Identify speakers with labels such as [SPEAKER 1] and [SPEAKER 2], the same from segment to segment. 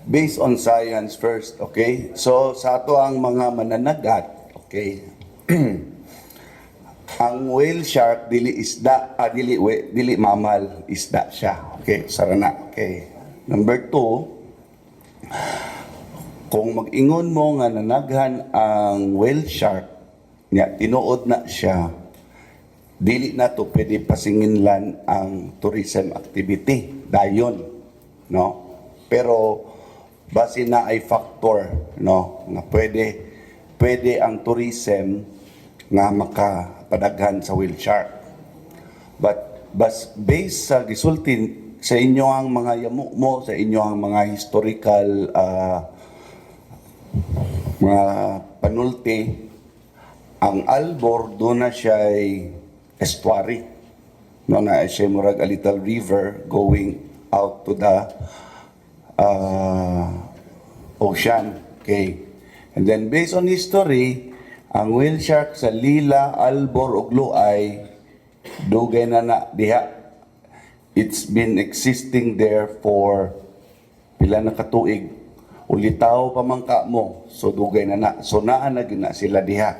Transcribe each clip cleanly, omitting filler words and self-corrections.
[SPEAKER 1] based on science first, okay? So sa ato ang mga mananagat, okay? Ang whale shark dili isda, dili mammal, isda siya. Okay, sarana. Okay. Number 2, kung mag-ingon mo nga nanaghan ang whale shark, niya tinuod na siya, dili na to pwede pasinginlan ang tourism activity dayon, no? Pero base na ay factor, no, na pwede ang tourism nga makapadaghan sa whale shark. But based sa gisulti sa inyo ang mga yamo mo, sa inyo ang mga historical mga panulti, ang Albor doon na siya ay estuary, no, na siya murag a little river going out to the ocean. Okay. And then based on history, ang whale shark sa Lila, Albor ug Luay dugay na diha. It's been existing there for pila na katuig. Ulitaw pa man ka mo, so dugay na. So naa na gina sila diha.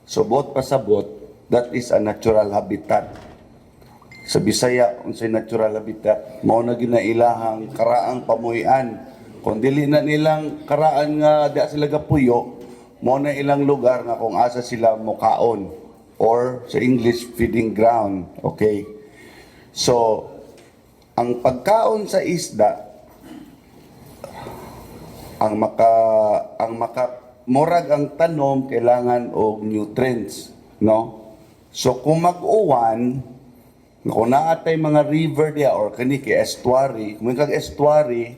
[SPEAKER 1] So bot pasabot, that is a natural habitat. Sa Bisaya, unsay natural habitat, mao na ginailahang karaang pamuyan. Kung dili na nilang karaan nga di sila gapuyo, mao na ilang lugar nga kung asa sila mukaon, or sa English feeding ground. Okay, so ang pagkaon sa isda ang murag ang tanom kailangan og nutrients, no? So kung mag-uwan, kung naatay mga river diya or kani kay estuary, kung kag estuary,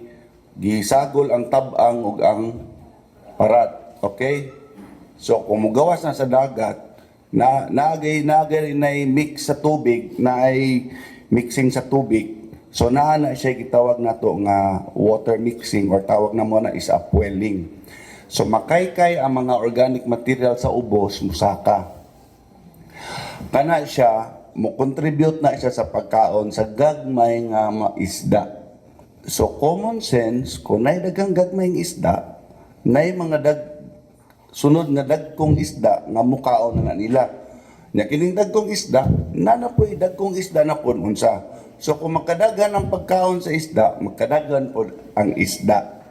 [SPEAKER 1] gisagol ang tabang ug ang parat. Okay? So kung mugawas na sa dagat, nagay na mix sa tubig, na ay mixing sa tubig. So na siya gitawag nato nga water mixing, or tawag na mo na is upwelling. So makaykay ang mga organic material sa ubos, musaka. Kana siya mo contribute na siya sa pagkaon sa gagmay nga isda. So common sense, kung nay daghang gagmay nga isda, nay mga sunod nga dagkong isda nga mukaon na nila. Nya kining dagkong isda, nanapoy dagkong isda na pud unsa. So kung makadaghan ang pagkaon sa isda, makadaghan pud ang isda.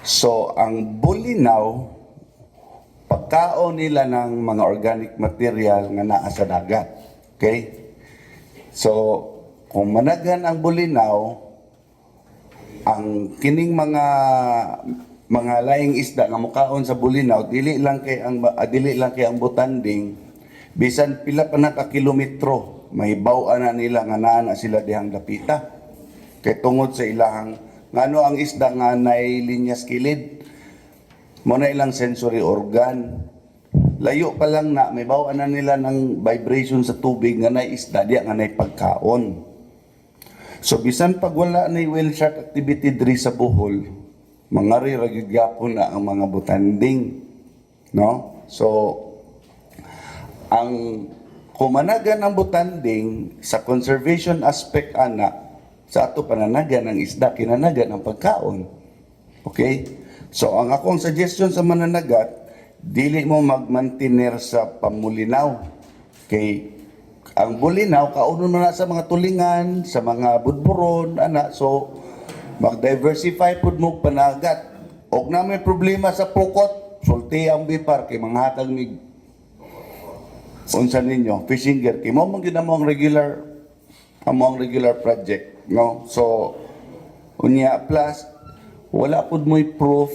[SPEAKER 1] So ang bulinaw, pagkaon nila ng mga organic material nga naa sa dagat. Okay? So kung managhan ang bulinaw, ang kining mga laing isda nga mukaon sa bulinaw, dili lang kay ang butanding, bisan pila pa na ka kilometro mahibaw na nila nga naa sila dihang dapita. Kay tungod sa ilahang ngano ang isda nga nay linyas kilid, mo na ilang sensory organ. Layo pa lang na may bawa na nila ng vibration sa tubig nga nay isda diya nga nay pagkaon. So bisan pag wala na whale shark activity diri sa Bohol, mangari ra gyud gyapon na ang mga butanding, no? So ang kumanagan ng butanding sa conservation aspect ana, sa ato pananagan ng isda kinanagan ang pagkaon. Okay? So ang akong suggestion sa mananagat, dili mo magmantener sa pamulinaw. Okay? Ang bulinaw, kaunon mo na sa mga tulingan, sa mga budburon, ana. So, mag-diversify pud mo panagat. Og na may problema sa pukot, sulti ang bipar, kay mga hatag mig unsa ninyo, fishing gear. Kay mo ang regular project, no? So, unya, plus, wala pud mo'y proof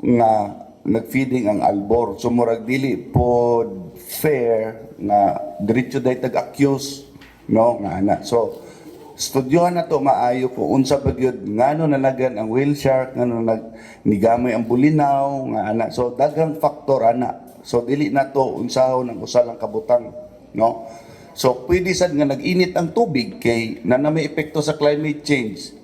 [SPEAKER 1] nga nagfeeding ang Albor. So murag dili pod fair na diretso day tag-accuse, no, nga ana. So studyohan na to maayo kung unsa ba gyud ngano nalagan ang whale shark, ngano nigamay ang bulinaw nga ana. So daghang faktor ana. So dili na to unsahon ang usa lang kabutang, no. So pwede sad nga nag-init ang tubig kay na may epekto sa climate change.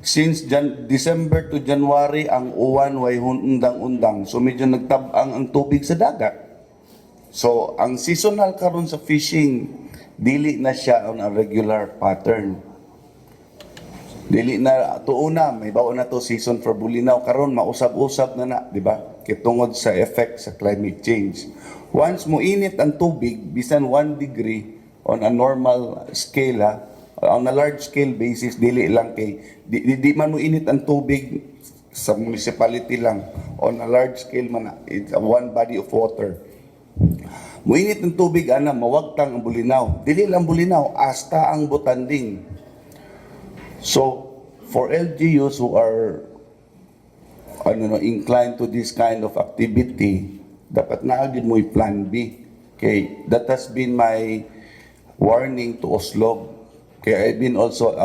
[SPEAKER 1] Since December to January, ang uwan way undang-undang. So medyo nagtabang ang tubig sa dagat. So ang seasonal karon sa fishing, dili na siya on a regular pattern. Dili na tuuna may bawo na to season for bulinaw karon mausab-usab na, di ba? Kitungod sa effect sa climate change. Once mo init ang tubig bisan 1 degree on a normal scale on a large scale basis dili lang kay di man mo init ang tubig sa municipality lang, on a large scale man it's a one body of water. Muinit ng tubig ana mawagtang ang bulinaw. Dili lang bulinaw, hasta ang butanding. So, for LGUs who are inclined to this kind of activity, dapat naagid mo plan B. Okay, that has been my warning to Oslo. Okay, I've been also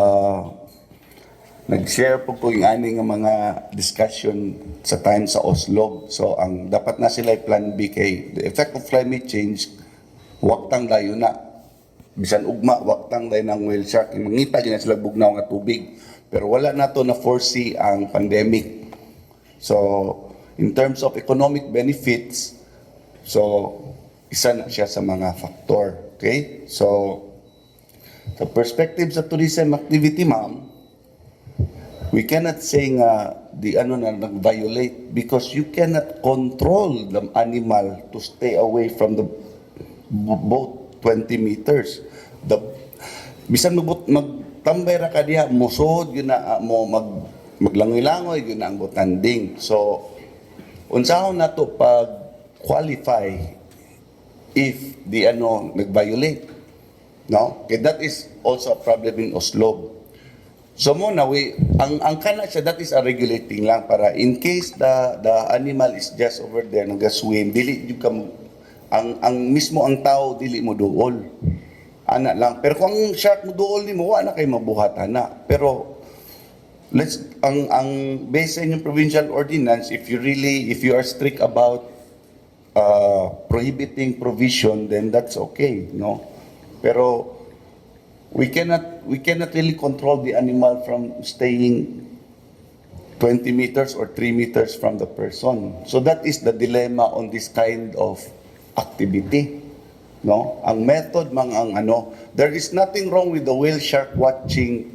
[SPEAKER 1] nag-share po yung aning mga discussion sa time sa Oslo. So, ang dapat na sila plan B kay the effect of climate change, waktang layo na. Bisan ugma, waktang layo ng whale shark. Mangita na sila bugnaw nga tubig. Pero wala na to na foresee ang pandemic. So, in terms of economic benefits, so, isa na siya sa mga factor. Okay? So, sa perspective sa tourism activity, ma'am, we cannot say nga di na nag-violate because you cannot control the animal to stay away from the boat 20 meters. Bisan magtambay ra ka diha, musod yun na mo maglangoy-langoy yun na ang butanding. So unsahon na to pag qualify if di nag-violate, no? Okay, that is also a problem in Oslo. So muna ang kana siya, that is a regulating lang para in case the animal is just over there naga-swim, dili yung ang mismo ang tao dili mo duol. Ana lang. Pero kung ang shark mo duol nimo wa na kay mabuhatan na. Pero ang based sa inyong provincial ordinance, if you are strict about prohibiting provision, then that's okay, no? Pero we cannot really control the animal from staying 20 meters or 3 meters from the person. So that is the dilemma on this kind of activity, no? Ang method there is nothing wrong with the whale shark watching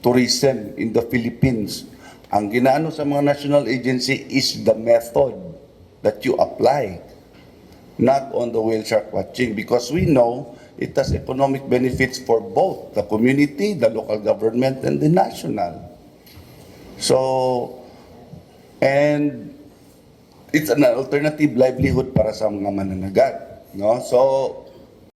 [SPEAKER 1] tourism in the Philippines. Ang ginaano sa mga national agency is the method that you apply, not on the whale shark watching, because we know it has economic benefits for both the community, the local government, and the national. So, and it's an alternative livelihood para sa mga mananagat, no? So,